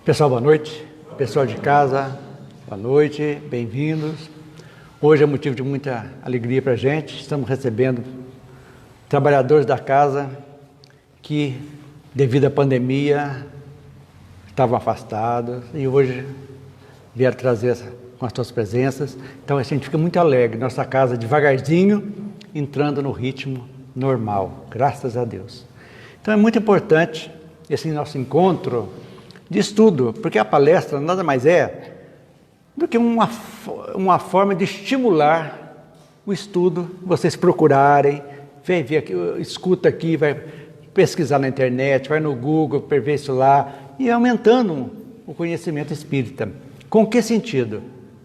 Pessoal, boa noite. Pessoal de casa, boa noite, bem-vindos. Hoje é motivo de muita alegria para a gente. Estamos recebendo trabalhadores da casa que, devido à pandemia, estavam afastados e hoje vieram trazer com as suas presenças. Então a gente fica muito alegre. Nossa casa devagarzinho, entrando no ritmo normal, graças a Deus. Então é muito importante esse nosso encontro de estudo, porque a palestra nada mais é do que uma forma de estimular o estudo, vocês procurarem, vem ver aqui, escuta aqui, vai pesquisar na internet, vai no Google, ver isso lá, e aumentando o conhecimento espírita. Com que sentido?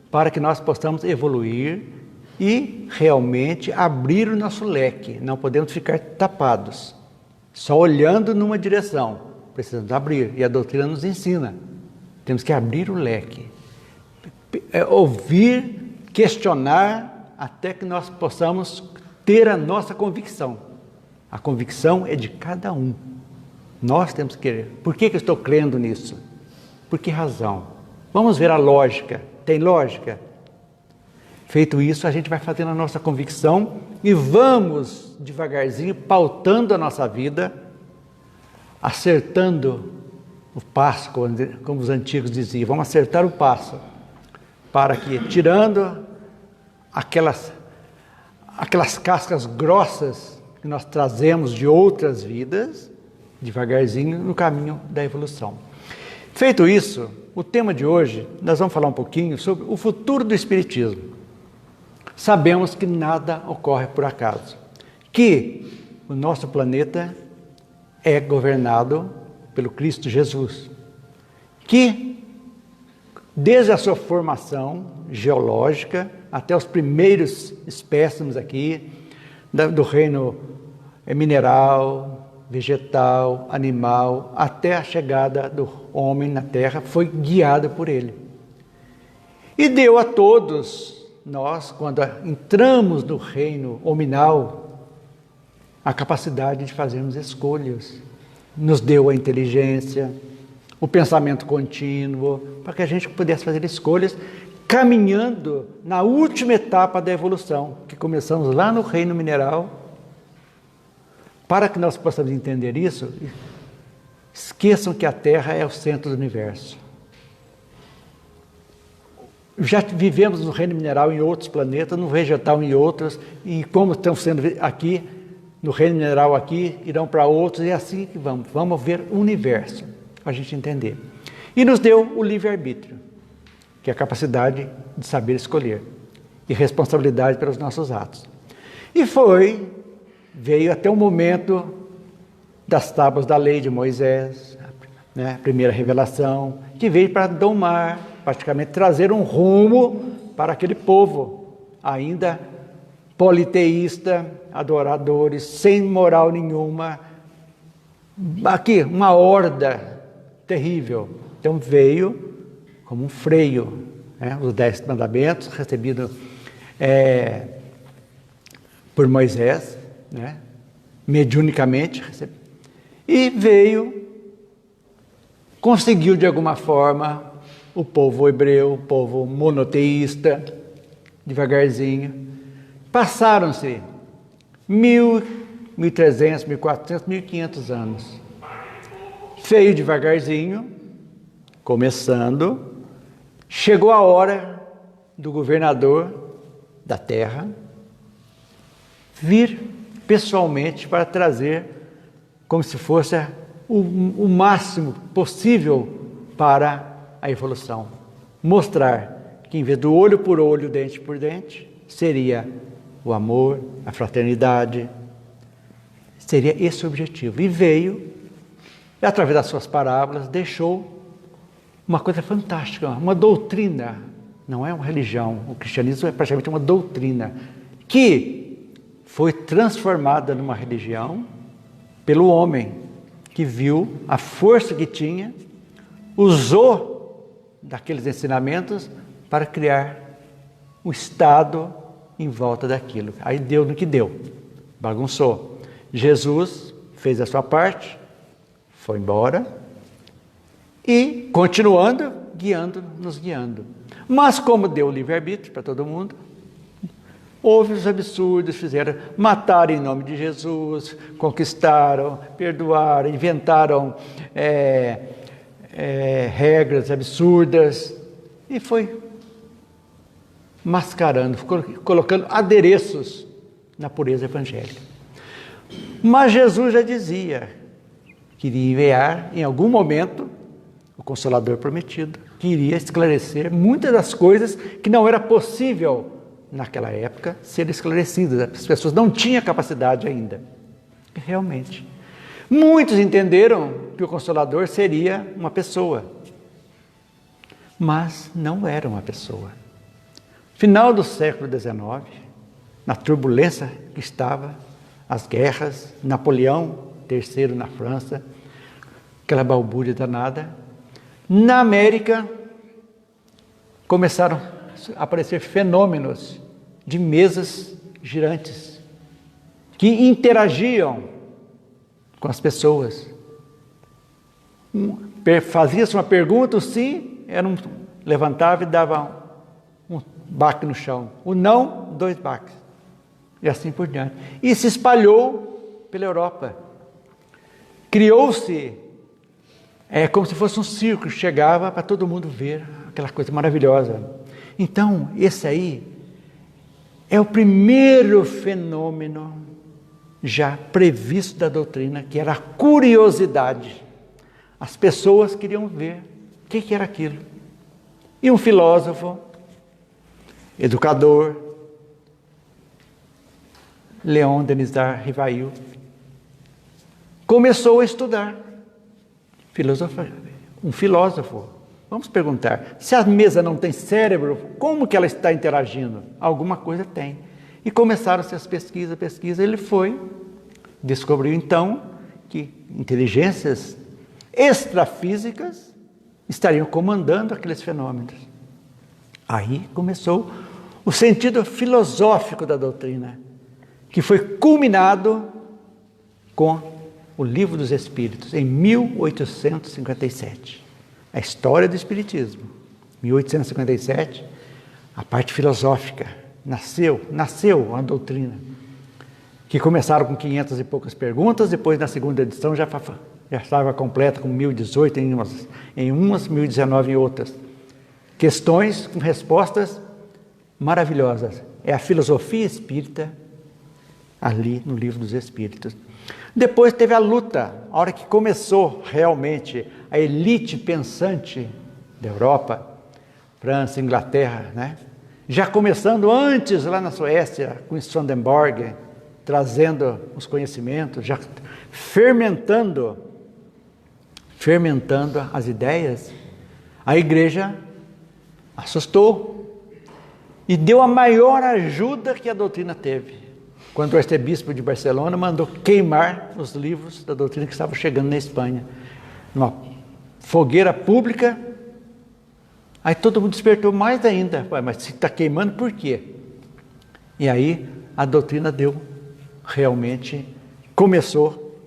Para que nós possamos evoluir e realmente abrir o nosso leque, não podemos ficar tapados, só olhando numa direção. Precisamos abrir, e a doutrina nos ensina. Temos que abrir o leque, ouvir, questionar, até que nós possamos ter a nossa convicção. A convicção é de cada um. Nós temos que querer. Por que eu estou crendo nisso? Por que razão? Vamos ver a lógica. Tem lógica? Feito isso, a gente vai fazendo a nossa convicção e vamos devagarzinho pautando a nossa vida, acertando o passo, como os antigos diziam, vamos acertar o passo, para que, tirando aquelas cascas grossas que nós trazemos de outras vidas, devagarzinho no caminho da evolução. Feito isso, o tema de hoje, nós vamos falar um pouquinho sobre o futuro do Espiritismo. Sabemos que nada ocorre por acaso, que o nosso planeta é governado pelo Cristo Jesus, que desde a sua formação geológica até os primeiros espécimes aqui do reino mineral, vegetal, animal, até a chegada do homem na Terra, foi guiado por ele. E deu a todos nós, quando entramos no reino hominal, a capacidade de fazermos escolhas. Nos deu a inteligência, o pensamento contínuo, para que a gente pudesse fazer escolhas, caminhando na última etapa da evolução, que começamos lá no reino mineral. Para que nós possamos entender isso, esqueçam que a Terra é o centro do universo. Já vivemos no reino mineral em outros planetas, no vegetal em outros, e como estão sendo aqui, no reino mineral aqui, irão para outros, e é assim que vamos ver o universo, para a gente entender. E nos deu o livre-arbítrio, que é a capacidade de saber escolher, e responsabilidade pelos nossos atos. E veio até o momento das tábuas da lei de Moisés, né, a primeira revelação, que veio para domar, praticamente trazer um rumo para aquele povo, ainda politeísta, adoradores, sem moral nenhuma. Aqui, uma horda terrível. Então veio como um freio, né? Os 10 mandamentos recebidos por Moisés, né? Mediunicamente, e conseguiu de alguma forma o povo hebreu, o povo monoteísta, devagarzinho. Passaram-se 1.000, 1.300, 1.400, 1.500 anos. Veio devagarzinho, começando, chegou a hora do governador da terra vir pessoalmente para trazer, como se fosse o máximo possível para a evolução. Mostrar que em vez do olho por olho, dente por dente, seria o amor, a fraternidade, seria esse o objetivo. E veio, através das suas parábolas, deixou uma coisa fantástica, uma doutrina, não é uma religião, o cristianismo é praticamente uma doutrina, que foi transformada numa religião pelo homem, que viu a força que tinha, usou daqueles ensinamentos para criar um estado em volta daquilo. Aí deu no que deu, bagunçou. Jesus fez a sua parte, foi embora, e continuando, nos guiando. Mas como deu livre-arbítrio para todo mundo, houve os absurdos, mataram em nome de Jesus, conquistaram, perdoaram, inventaram regras absurdas, e foi mascarando, colocando adereços na pureza evangélica. Mas Jesus já dizia que iria enviar em algum momento o Consolador prometido, que iria esclarecer muitas das coisas que não era possível naquela época ser esclarecidas. As pessoas não tinham capacidade ainda. E realmente, muitos entenderam que o Consolador seria uma pessoa, mas não era uma pessoa. Final do século XIX, na turbulência que estava, as guerras, Napoleão III na França, aquela balbúrdia danada, na América começaram a aparecer fenômenos de mesas girantes que interagiam com as pessoas. Fazia-se uma pergunta, o sim, levantava e dava um baque no chão. O não, 2 baques. E assim por diante. E se espalhou pela Europa. Criou-se como se fosse um circo, chegava para todo mundo ver aquela coisa maravilhosa. Então, esse aí é o primeiro fenômeno já previsto da doutrina, que era a curiosidade. As pessoas queriam ver o que era aquilo. E um filósofo, educador, Leon Denis Rivail, começou a estudar filosofia. Um filósofo. Vamos perguntar, se a mesa não tem cérebro, como que ela está interagindo? Alguma coisa tem. E começaram-se as pesquisas. Ele descobriu então que inteligências extrafísicas estariam comandando aqueles fenômenos. Aí começou o sentido filosófico da doutrina, que foi culminado com o Livro dos Espíritos, em 1857. A história do Espiritismo. 1857, a parte filosófica. Nasceu a doutrina. Que começaram com 500 e poucas perguntas, depois na segunda edição já estava completa com 1018 em umas, 1019 em outras. Questões com respostas maravilhosas. É a filosofia espírita ali no Livro dos Espíritos. Depois teve a luta, a hora que começou realmente a elite pensante da Europa, França, Inglaterra, né? Já começando antes lá na Suécia, com Swedenborg, trazendo os conhecimentos, já fermentando as ideias, a igreja assustou e deu a maior ajuda que a doutrina teve. Quando o arcebispo de Barcelona mandou queimar os livros da doutrina que estavam chegando na Espanha, numa fogueira pública. Aí todo mundo despertou mais ainda. Mas se está queimando, por quê? E aí a doutrina realmente começou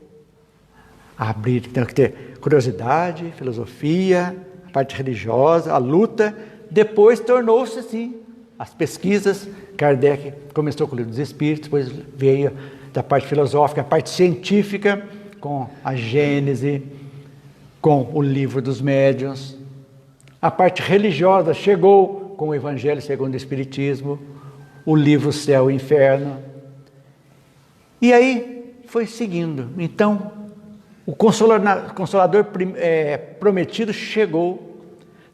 a abrir. Tem que ter curiosidade, filosofia, a parte religiosa, a luta. Depois tornou-se assim, as pesquisas. Kardec começou com o Livro dos Espíritos, depois veio da parte filosófica, a parte científica, com a Gênese, com o Livro dos Médiuns. A parte religiosa chegou com o Evangelho segundo o Espiritismo, o livro Céu e Inferno. E aí foi seguindo. Então, o Consolador prometido chegou,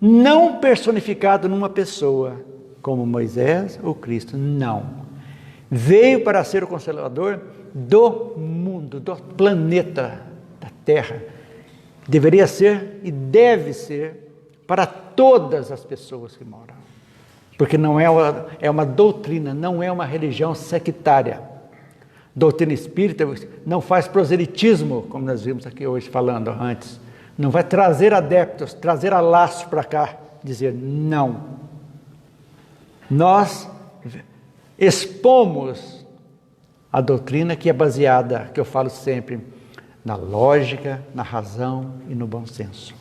não personificado numa pessoa, como Moisés ou Cristo, não. Veio para ser o Consolador do mundo, do planeta, da Terra. Deveria ser e deve ser para todas as pessoas que moram. Porque não é uma doutrina, não é uma religião sectária. Doutrina espírita não faz proselitismo, como nós vimos aqui hoje falando antes. Não vai trazer adeptos, trazer laços para cá, dizer não. Nós expomos a doutrina que é baseada, que eu falo sempre, na lógica, na razão e no bom senso.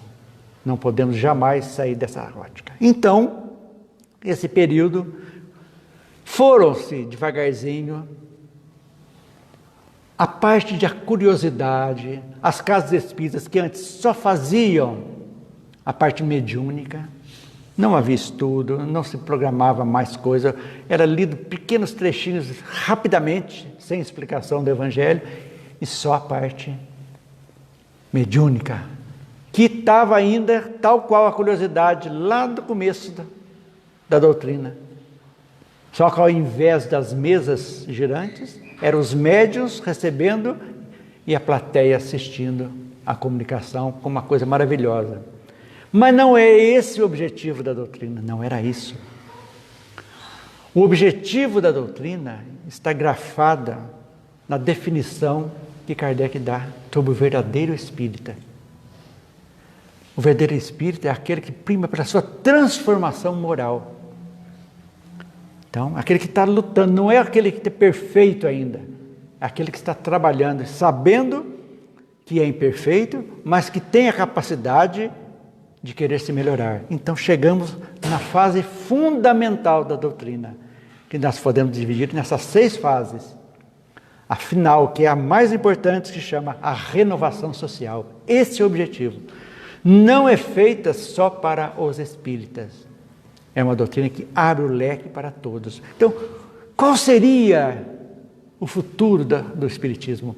Não podemos jamais sair dessa ótica. Então, esse período, foram-se devagarzinho a parte da curiosidade, as casas espíritas que antes só faziam a parte mediúnica, não havia estudo, não se programava mais coisa, era lido pequenos trechinhos rapidamente, sem explicação do Evangelho, e só a parte mediúnica, que estava ainda tal qual a curiosidade lá do começo da doutrina. Só que ao invés das mesas girantes, eram os médiuns recebendo e a plateia assistindo a comunicação como uma coisa maravilhosa. Mas não é esse o objetivo da doutrina, não era isso. O objetivo da doutrina está grafada na definição que Kardec dá sobre o verdadeiro espírita. O verdadeiro espírita é aquele que prima pela sua transformação moral. Então, aquele que está lutando, não é aquele que está perfeito ainda, é aquele que está trabalhando, sabendo que é imperfeito, mas que tem a capacidade de querer se melhorar. Então, chegamos na fase fundamental da doutrina, que nós podemos dividir nessas 6 fases. A final, que é a mais importante, que se chama a renovação social. Esse é o objetivo. Não é feita só para os espíritas. É uma doutrina que abre o leque para todos. Então, qual seria o futuro do espiritismo?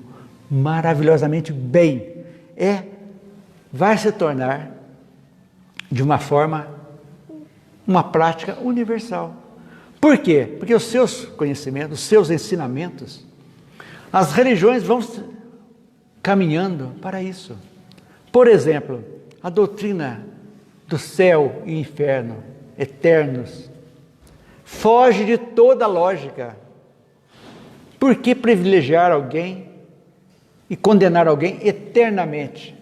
Maravilhosamente bem. Vai se tornar, de uma forma, uma prática universal. Por quê? Porque os seus conhecimentos, os seus ensinamentos, as religiões vão caminhando para isso. Por exemplo, a doutrina do céu e inferno eternos foge de toda lógica. Por que privilegiar alguém e condenar alguém eternamente?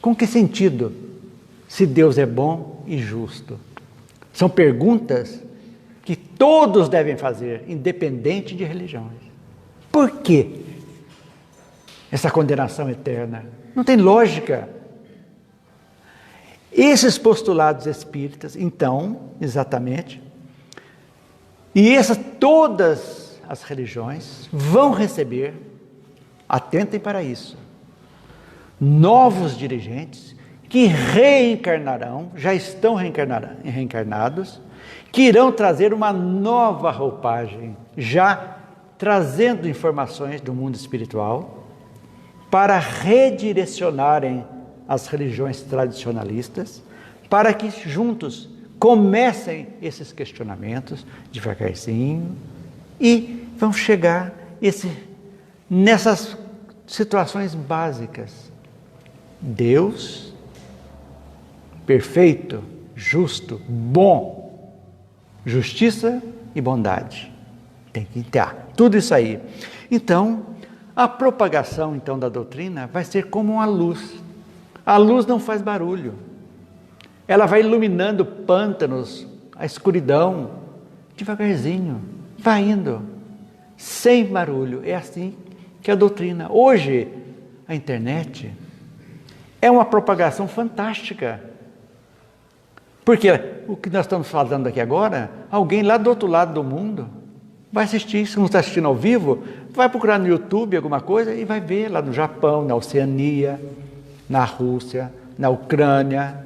Com que sentido? Se Deus é bom e justo. São perguntas que todos devem fazer, independente de religiões. Por que essa condenação eterna? Não tem lógica. Esses postulados espíritas, então, exatamente, e todas as religiões vão receber, atentem para isso, novos dirigentes que reencarnarão, já estão reencarnados, que irão trazer uma nova roupagem, já trazendo informações do mundo espiritual, para redirecionarem as religiões tradicionalistas, para que juntos comecem esses questionamentos devagarzinho e vão chegar nessas situações básicas. Deus, perfeito, justo, bom, justiça e bondade. Tem que ter tudo isso aí. Então, a propagação então da doutrina vai ser como uma luz. A luz não faz barulho. Ela vai iluminando pântanos, a escuridão, devagarzinho, vai indo, sem barulho. É assim que a doutrina. Hoje, a internet é uma propagação fantástica. Porque o que nós estamos falando aqui agora, alguém lá do outro lado do mundo vai assistir. Se não está assistindo ao vivo, vai procurar no YouTube alguma coisa e vai ver lá no Japão, na Oceania, na Rússia, na Ucrânia.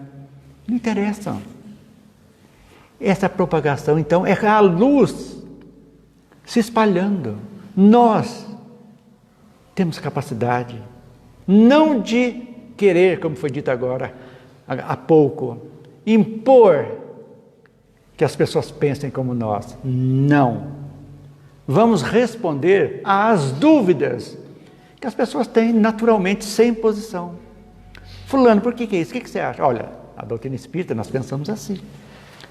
Não interessa. Essa propagação, então, é a luz se espalhando. Nós temos capacidade, não de querer, como foi dito agora há pouco, impor que as pessoas pensem como nós. Não. Vamos responder às dúvidas que as pessoas têm naturalmente, sem posição. Fulano, por que é isso? O que você acha? Olha, a doutrina espírita, nós pensamos assim.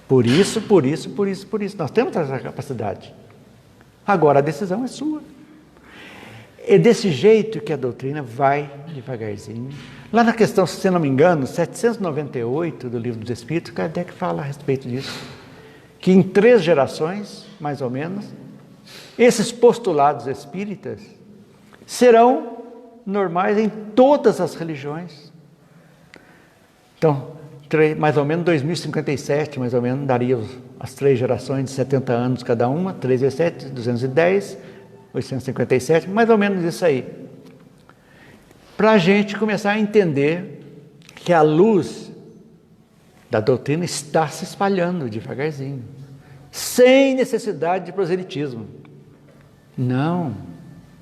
Por isso. Nós temos essa capacidade. Agora, a decisão é sua. É desse jeito que a doutrina vai devagarzinho. Lá na questão, se não me engano, 798 do Livro dos Espíritos, Kardec fala a respeito disso. Que em 3 gerações, mais ou menos, esses postulados espíritas serão normais em todas as religiões. Então, mais ou menos 2057, mais ou menos, daria as 3 gerações de 70 anos cada uma, 3 vezes 7, 210, 857, mais ou menos isso aí. Para a gente começar a entender que a luz da doutrina está se espalhando devagarzinho, sem necessidade de proselitismo. Não,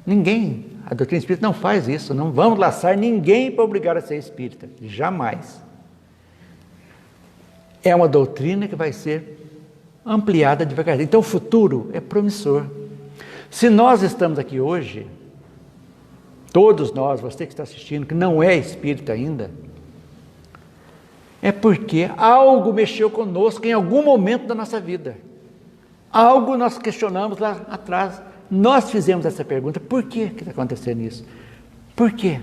ninguém, a doutrina espírita não faz isso, não vamos laçar ninguém para obrigar a ser espírita, jamais. É uma doutrina que vai ser ampliada devagarzinho. Então o futuro é promissor. Se nós estamos aqui hoje, todos nós, você que está assistindo, que não é espírita ainda, é porque algo mexeu conosco em algum momento da nossa vida. Algo nós questionamos lá atrás. Nós fizemos essa pergunta: por que está acontecendo isso? Por quê?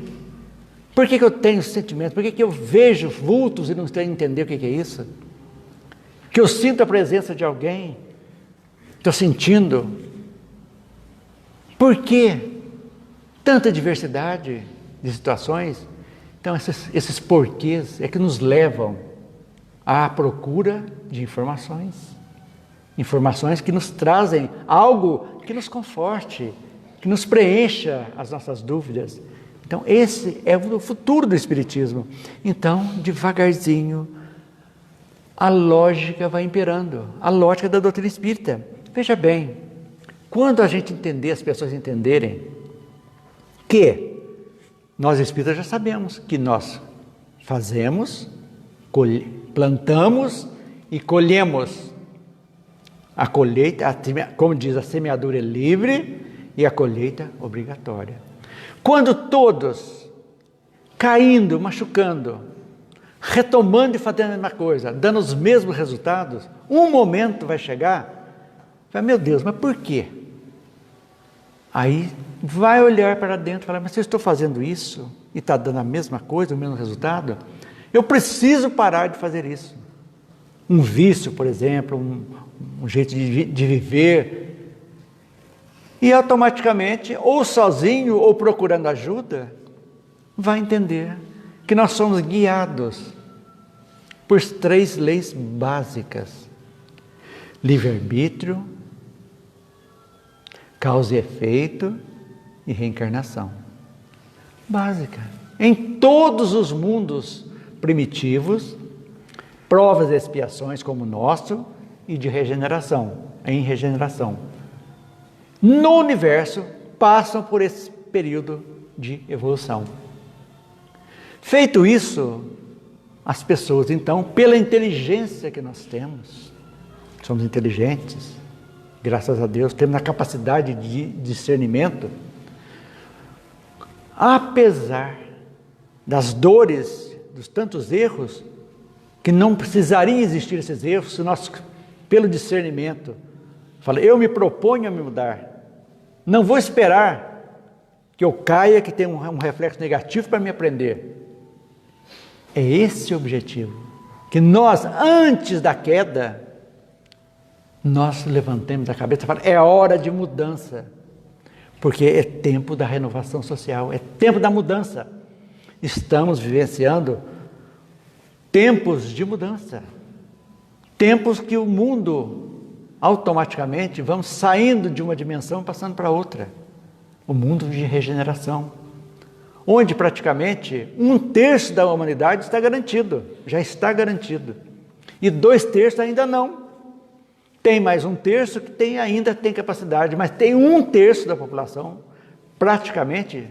Por que eu tenho sentimento? Por que eu vejo vultos e não sei entender o que é isso? Que eu sinto a presença de alguém, estou sentindo. Por que tanta diversidade de situações? Então, esses porquês é que nos levam à procura de informações. Informações que nos trazem algo que nos conforte, que nos preencha as nossas dúvidas. Então, esse é o futuro do Espiritismo. Então, devagarzinho, a lógica vai imperando, a lógica da doutrina espírita. Veja bem, quando a gente entender, as pessoas entenderem que nós espíritas já sabemos que nós fazemos, plantamos e colhemos. A colheita, como diz, a semeadura é livre e a colheita obrigatória. Quando todos, caindo, machucando, retomando e fazendo a mesma coisa, dando os mesmos resultados, um momento vai chegar, vai, meu Deus, mas por quê? Aí vai olhar para dentro e falar: mas se eu estou fazendo isso e está dando a mesma coisa, o mesmo resultado, eu preciso parar de fazer isso. Um vício, por exemplo, um jeito de viver, e automaticamente, ou sozinho ou procurando ajuda, vai entender que nós somos guiados por 3 leis básicas: livre-arbítrio, causa e efeito e reencarnação. Básica. Em todos os mundos primitivos, provas e expiações como o nosso e de regeneração, em regeneração. No universo, passam por esse período de evolução. Feito isso, as pessoas, então, pela inteligência que nós temos, somos inteligentes, graças a Deus, temos a capacidade de discernimento, apesar das dores, dos tantos erros, que não precisariam existir esses erros, se nós, pelo discernimento, falamos: eu me proponho a me mudar, não vou esperar que eu caia, que tenha um reflexo negativo para me aprender. É esse o objetivo, que nós, antes da queda, nós levantemos a cabeça e falamos: é hora de mudança, porque é tempo da renovação social, é tempo da mudança. Estamos vivenciando tempos de mudança, tempos que o mundo, automaticamente, vamos saindo de uma dimensão e passando para outra. O mundo de regeneração, onde praticamente 1/3 da humanidade está garantido, já está garantido, e 2/3 ainda não. Tem mais 1/3 que ainda tem capacidade, mas tem 1/3 da população, praticamente,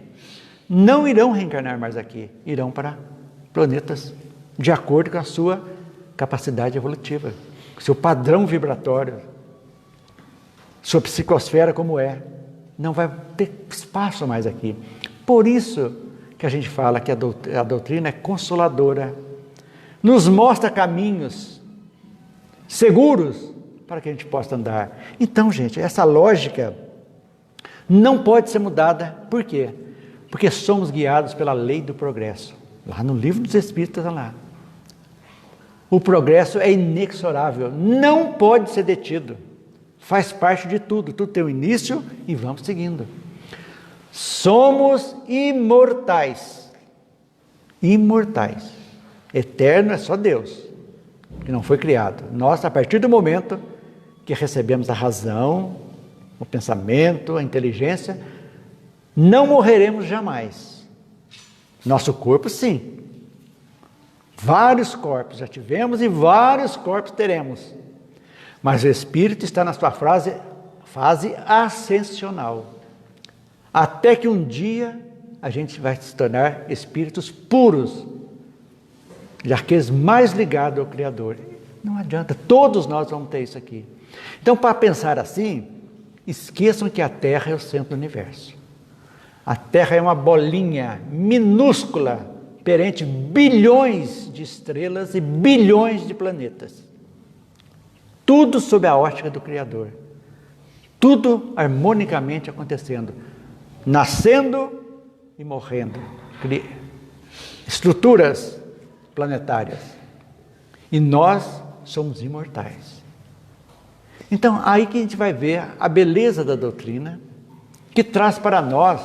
não irão reencarnar mais aqui, irão para planetas de acordo com a sua capacidade evolutiva, seu padrão vibratório, sua psicosfera como é. Não vai ter espaço mais aqui. Por isso que a gente fala que a doutrina é consoladora, nos mostra caminhos seguros para que a gente possa andar. Então, gente, essa lógica não pode ser mudada. Por quê? Porque somos guiados pela lei do progresso. Lá no Livro dos Espíritos, está lá. O progresso é inexorável, não pode ser detido. Faz parte de tudo, tudo tem um início e vamos seguindo. Somos imortais. Imortais. Eterno é só Deus, que não foi criado. Nós, a partir do momento que recebemos a razão, o pensamento, a inteligência, não morreremos jamais. Nosso corpo, sim. Vários corpos já tivemos e vários corpos teremos. Mas o espírito está na sua fase ascensional. Até que um dia a gente vai se tornar espíritos puros, já aqueles mais ligados ao Criador. Não adianta, todos nós vamos ter isso aqui. Então, para pensar assim, esqueçam que a Terra é o centro do universo. A Terra é uma bolinha minúscula perante bilhões de estrelas e bilhões de planetas. Tudo sob a ótica do Criador. Tudo harmonicamente acontecendo. Nascendo e morrendo. Estruturas planetárias. E nós somos imortais. Então, aí que a gente vai ver a beleza da doutrina, que traz para nós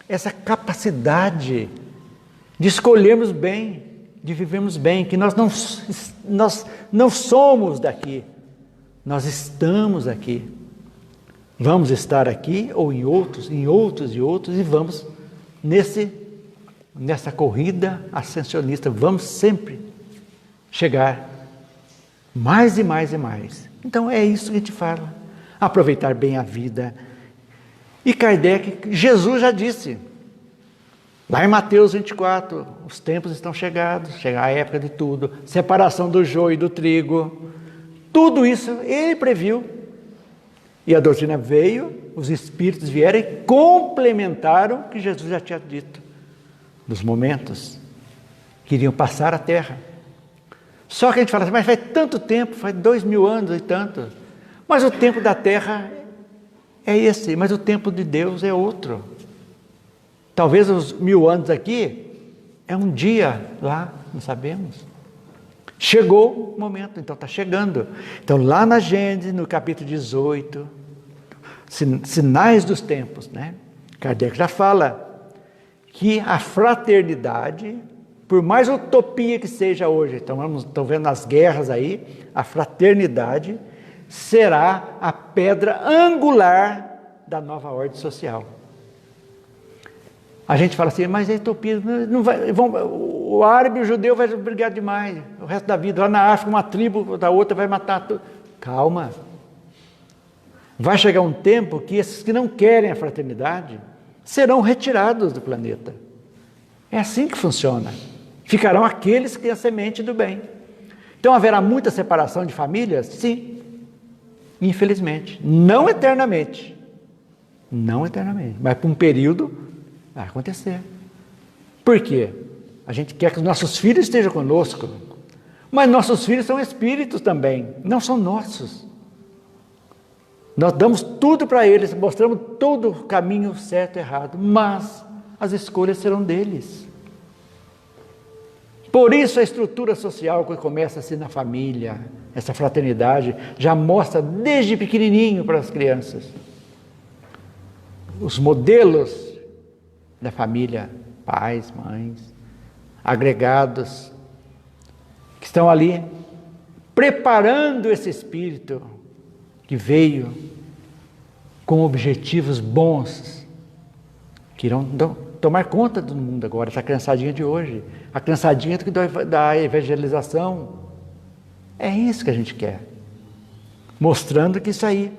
essa capacidade de escolhermos bem, de vivermos bem, que nós não somos daqui, nós estamos aqui. Vamos estar aqui ou em outros, e vamos nessa corrida ascensionista, vamos sempre chegar mais e mais e mais. Então é isso que a gente fala, aproveitar bem a vida. E Kardec, Jesus já disse, lá em Mateus 24, os tempos estão chegados, chega a época de tudo, separação do joio e do trigo, tudo isso ele previu. E a doutrina veio, os espíritos vieram e complementaram o que Jesus já tinha dito, nos momentos que iriam passar a Terra. Só que a gente fala assim, mas faz tanto tempo, faz 2000 anos e tanto, mas o tempo da Terra é esse, mas o tempo de Deus é outro. Talvez os 1000 anos aqui é um dia lá, não sabemos. Chegou o momento, então está chegando. Então lá na Gênesis, no capítulo 18, sinais dos tempos, né? Kardec já fala que a fraternidade, por mais utopia que seja hoje, estão vendo as guerras aí, a fraternidade será a pedra angular da nova ordem social. A gente fala assim, mas é utopia, não vai, o árabe e o judeu vai brigar demais, o resto da vida. Lá na África, uma tribo da outra vai matar tudo. Calma. Vai chegar um tempo que esses que não querem a fraternidade serão retirados do planeta. É assim que funciona. Ficarão aqueles que têm a semente do bem. Então haverá muita separação de famílias? Sim. Infelizmente. Não eternamente. Não eternamente. Mas por um período vai acontecer. Por quê? A gente quer que os nossos filhos estejam conosco. Mas nossos filhos são espíritos também. Não são nossos. Nós damos tudo para eles, mostramos todo o caminho certo e errado. Mas as escolhas serão deles. Por isso a estrutura social que começa assim na família, essa fraternidade, já mostra desde pequenininho para as crianças. Os modelos da família, pais, mães, agregados, que estão ali preparando esse espírito que veio com objetivos bons, que irão tomar conta do mundo agora, essa criançadinha de hoje, a criançadinha da evangelização. É isso que a gente quer, mostrando que isso aí.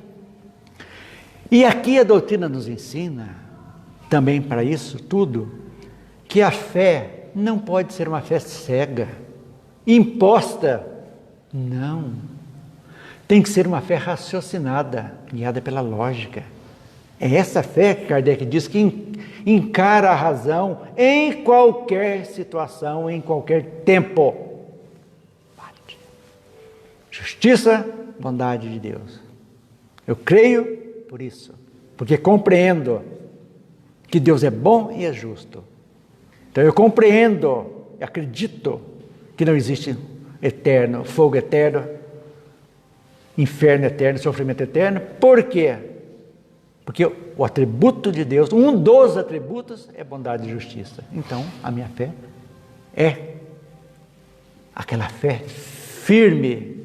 E aqui a doutrina nos ensina, também para isso tudo, que a fé não pode ser uma fé cega, imposta. Não. Tem que ser uma fé raciocinada, guiada pela lógica. É essa fé que Kardec diz que encara a razão em qualquer situação, em qualquer tempo. Justiça, bondade de Deus. Eu creio por isso, porque compreendo que Deus é bom e é justo. Então eu compreendo, acredito que não existe eterno, fogo eterno, inferno eterno, sofrimento eterno. Por quê? Porque o atributo de Deus, um dos atributos, é bondade e justiça. Então, a minha fé é aquela fé firme,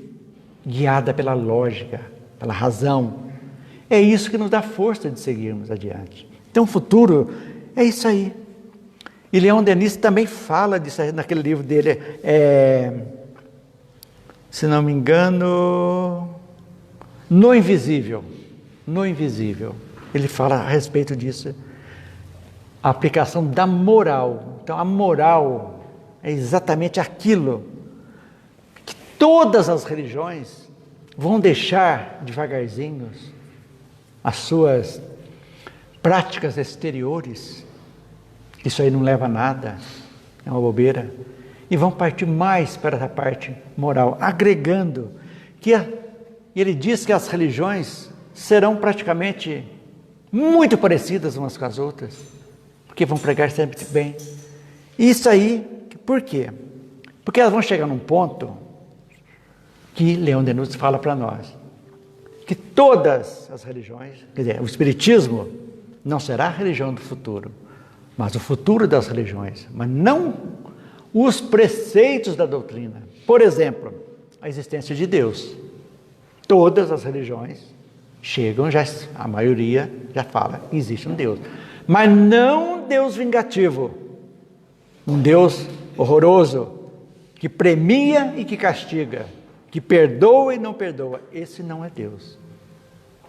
guiada pela lógica, pela razão. É isso que nos dá força de seguirmos adiante. Então o futuro é isso aí. E Leon Denis também fala disso naquele livro dele, se não me engano, No Invisível. No Invisível. Ele fala a respeito disso. A aplicação da moral. Então a moral é exatamente aquilo que todas as religiões vão deixar devagarzinho as suas práticas exteriores. Isso aí não leva a nada, é uma bobeira. E vão partir mais para a parte moral, agregando. Ele diz que as religiões serão praticamente muito parecidas umas com as outras, porque vão pregar sempre bem. Isso aí, por quê? Porque elas vão chegar num ponto que Leon Denis fala para nós, que todas as religiões, quer dizer, o Espiritismo não será a religião do futuro, mas o futuro das religiões, mas não os preceitos da doutrina. Por exemplo, a existência de Deus. Todas as religiões chegam, a maioria já fala, existe um Deus. Mas não um Deus vingativo, um Deus horroroso, que premia e que castiga, que perdoa e não perdoa. Esse não é Deus.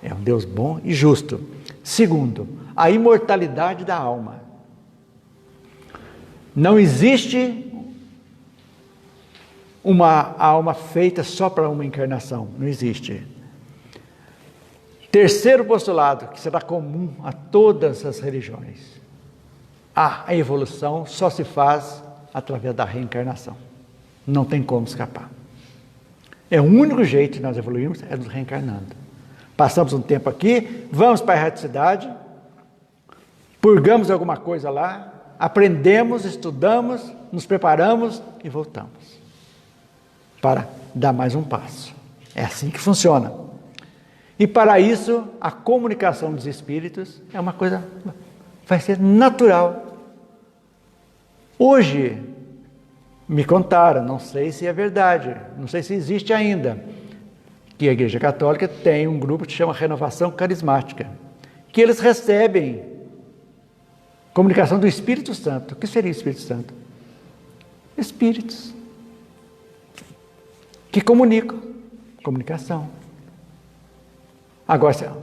É um Deus bom e justo. Segundo, a imortalidade da alma. Não existe uma alma feita só para uma encarnação. Não existe. Terceiro postulado, que será comum a todas as religiões. A evolução só se faz através da reencarnação. Não tem como escapar. É o único jeito de nós evoluirmos, é nos reencarnando. Passamos um tempo aqui, vamos para a erraticidade, purgamos alguma coisa lá, aprendemos, estudamos, nos preparamos e voltamos para dar mais um passo. É assim que funciona. E para isso, a comunicação dos espíritos é uma coisa, vai ser natural. Hoje, me contaram, não sei se é verdade, não sei se existe ainda, que a Igreja Católica tem um grupo que se chama Renovação Carismática, que eles recebem comunicação do Espírito Santo. O que seria o Espírito Santo? Espíritos que comunicam. Comunicação. Agora,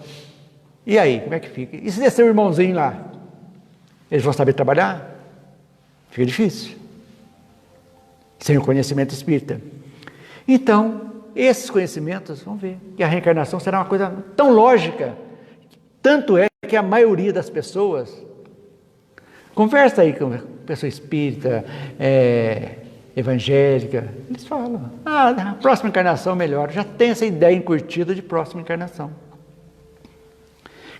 e aí, como é que fica? E se descer o irmãozinho lá? Eles vão saber trabalhar? Fica difícil. Sem o conhecimento espírita. Então, esses conhecimentos, vamos ver, que a reencarnação será uma coisa tão lógica, tanto é que a maioria das pessoas, conversa aí com pessoa espírita, evangélica, eles falam, a próxima encarnação melhor, já tem essa ideia encurtida de próxima encarnação.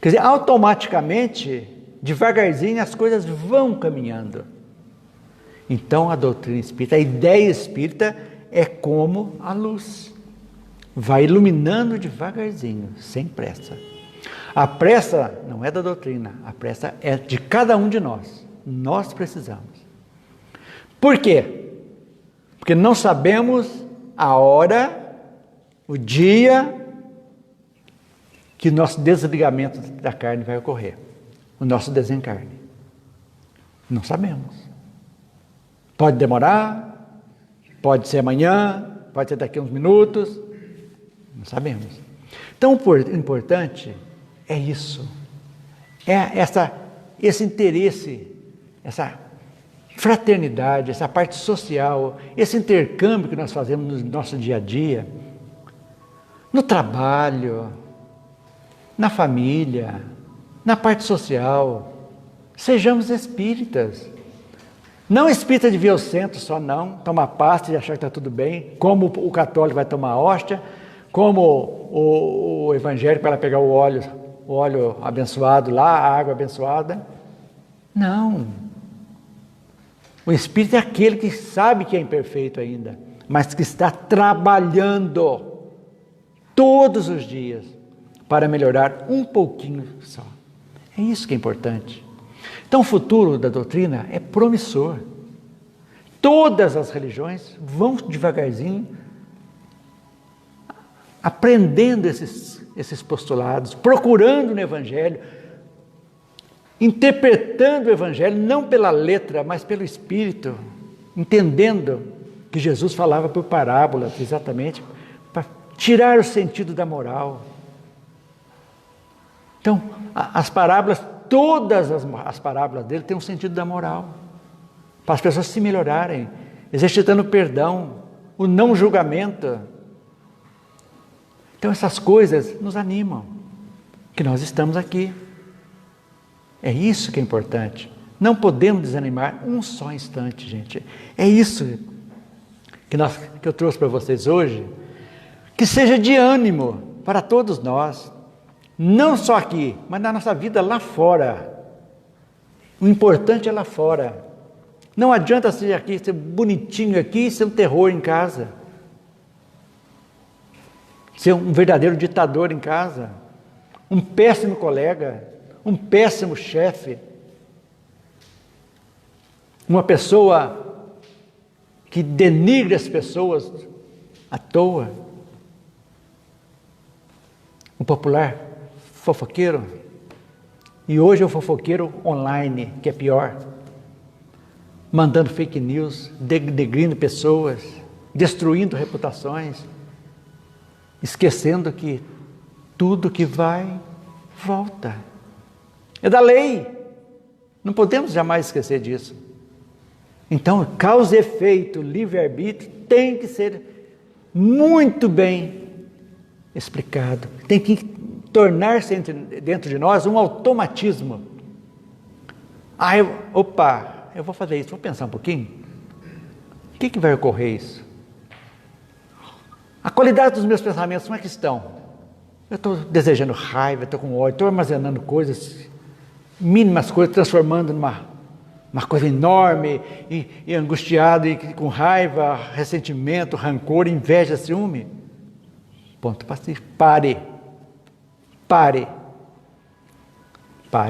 Quer dizer, automaticamente, devagarzinho, as coisas vão caminhando. Então, a doutrina espírita, a ideia espírita é como a luz. Vai iluminando devagarzinho, sem pressa. A pressa não é da doutrina, a pressa é de cada um de nós. Nós precisamos. Por quê? Porque não sabemos a hora, o dia que o nosso desligamento da carne vai ocorrer. O nosso desencarne. Não sabemos. Pode demorar, pode ser amanhã, pode ser daqui a uns minutos, não sabemos. Então, o importante é isso, esse interesse, essa fraternidade, essa parte social, esse intercâmbio que nós fazemos no nosso dia a dia, no trabalho, na família, na parte social. Sejamos espíritas. Não espírita de ver o centro só não, tomar pasta e achar que está tudo bem, como o católico vai tomar hóstia, como o evangélico vai lá pegar o óleo abençoado lá, a água abençoada. Não. O espírito é aquele que sabe que é imperfeito ainda, mas que está trabalhando todos os dias para melhorar um pouquinho só. É isso que é importante. Então o futuro da doutrina é promissor. todas as religiões vão devagarzinho aprendendo esses postulados, procurando no Evangelho, interpretando o Evangelho não pela letra, mas pelo Espírito, entendendo que Jesus falava por parábolas, exatamente, para tirar o sentido da moral. Então, as parábolas, todas as parábolas dele têm um sentido da moral, para as pessoas se melhorarem, exercitando o perdão, o não julgamento. Então essas coisas nos animam, que nós estamos aqui. É isso que é importante. Não podemos desanimar um só instante, gente. É isso que eu trouxe para vocês hoje, que seja de ânimo para todos nós, não só aqui, mas na nossa vida lá fora. O importante é lá fora. Não adianta ser aqui, ser bonitinho aqui e ser um terror em casa. Ser um verdadeiro ditador em casa. Um péssimo colega. Um péssimo chefe. Uma pessoa que denigre as pessoas à toa. Um popular fofoqueiro. E hoje é o fofoqueiro online, que é pior. Mandando fake news, denegrindo pessoas, destruindo reputações, esquecendo que tudo que vai, volta. É da lei. Não podemos jamais esquecer disso. Então, causa e efeito, livre-arbítrio, tem que ser muito bem explicado. Tem que tornar-se dentro de nós um automatismo. Eu vou fazer isso, vou pensar um pouquinho. O que vai ocorrer isso? A qualidade dos meus pensamentos, como é que estão? Eu estou desejando raiva, estou com ódio, estou armazenando coisas, mínimas coisas, transformando numa coisa enorme, e angustiado, e com raiva, ressentimento, rancor, inveja, ciúme. Ponto pacífico. Pare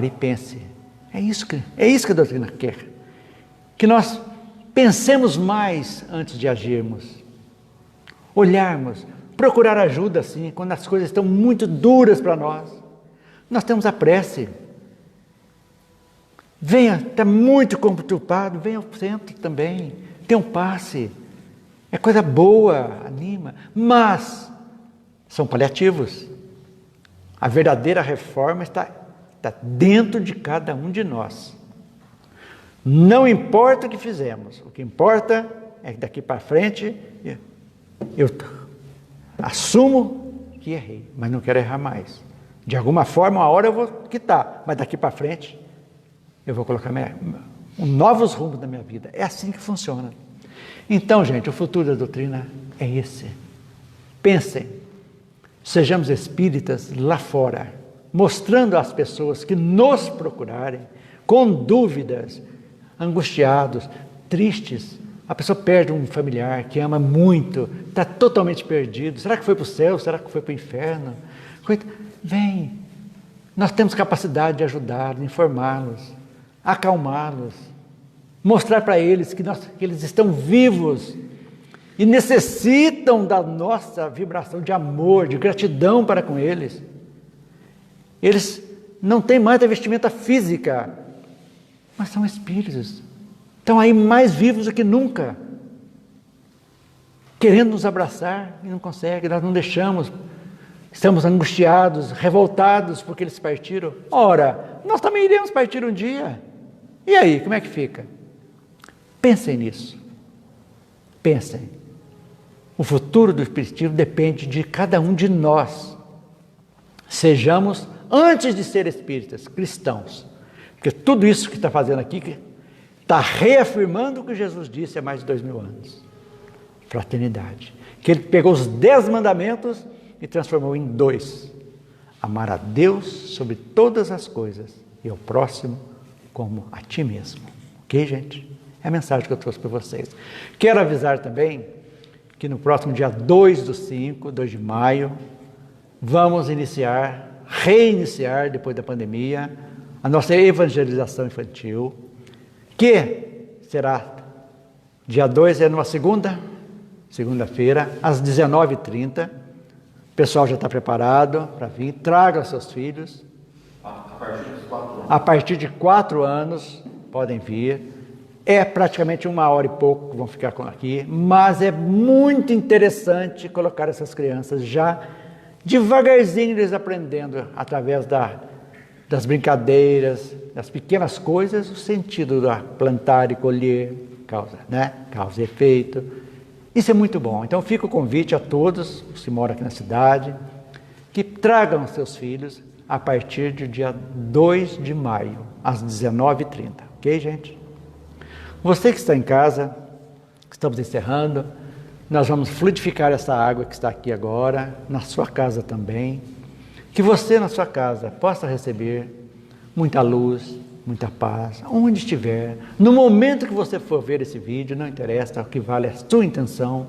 e pense. É isso que a doutrina quer. Que nós pensemos mais antes de agirmos. Olharmos, procurar ajuda, sim, quando as coisas estão muito duras para nós. Nós temos a prece. Venha, está muito conturbado, venha ao centro também. Tem um passe. É coisa boa, anima. Mas são paliativos. A verdadeira reforma está dentro de cada um de nós. Não importa o que fizemos, o que importa é que daqui para frente eu assumo que errei, mas não quero errar mais. De alguma forma, uma hora eu vou quitar, mas daqui para frente eu vou colocar novos rumos na minha vida. É assim que funciona. Então, gente, o futuro da doutrina é esse. Pensem, sejamos espíritas lá fora, mostrando às pessoas que nos procurarem, com dúvidas, angustiados, tristes. A pessoa perde um familiar que ama muito, está totalmente perdido. Será que foi para o céu? Será que foi para o inferno? Vem, nós temos capacidade de ajudar, de informá-los, acalmá-los, mostrar para eles que eles estão vivos e necessitam da nossa vibração de amor, de gratidão para com eles. Eles não têm mais a vestimenta física, mas são espíritos. Estão aí mais vivos do que nunca, querendo nos abraçar e não conseguem, nós não deixamos. Estamos angustiados, revoltados porque eles partiram. Ora, nós também iremos partir um dia. E aí, como é que fica? Pensem nisso. Pensem. O futuro do Espiritismo depende de cada um de nós. Sejamos, antes de ser espíritas, cristãos. Porque tudo isso que está fazendo aqui está reafirmando o que Jesus disse há mais de 2000 anos. Fraternidade. Que ele pegou os 10 mandamentos e transformou em 2. Amar a Deus sobre todas as coisas e ao próximo como a ti mesmo. Ok, gente? É a mensagem que eu trouxe para vocês. Quero avisar também que no próximo dia 2/5, 2 de maio, vamos reiniciar, depois da pandemia, a nossa evangelização infantil, que será Dia 2 é numa segunda-feira, às 19h30. O pessoal já está preparado para vir. Traga os seus filhos. A partir de 4 anos podem vir. É praticamente 1h e pouco que vão ficar aqui, mas é muito interessante colocar essas crianças já devagarzinho, eles aprendendo através das brincadeiras, das pequenas coisas, o sentido da plantar e colher, causa e efeito. Isso é muito bom. Então fica o convite a todos que moram aqui na cidade, que tragam seus filhos a partir do dia 2 de maio, às 19h30. Ok, gente? Você que está em casa, estamos encerrando, nós vamos fluidificar essa água que está aqui agora, na sua casa também. Que você na sua casa possa receber muita luz, muita paz, onde estiver. No momento que você for ver esse vídeo, não interessa, o que vale é a sua intenção.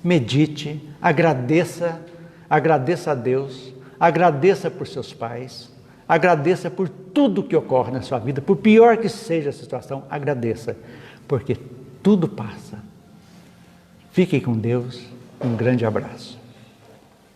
Medite, agradeça a Deus, agradeça por seus pais, agradeça por tudo que ocorre na sua vida, por pior que seja a situação, agradeça, porque tudo passa. Fique com Deus, um grande abraço.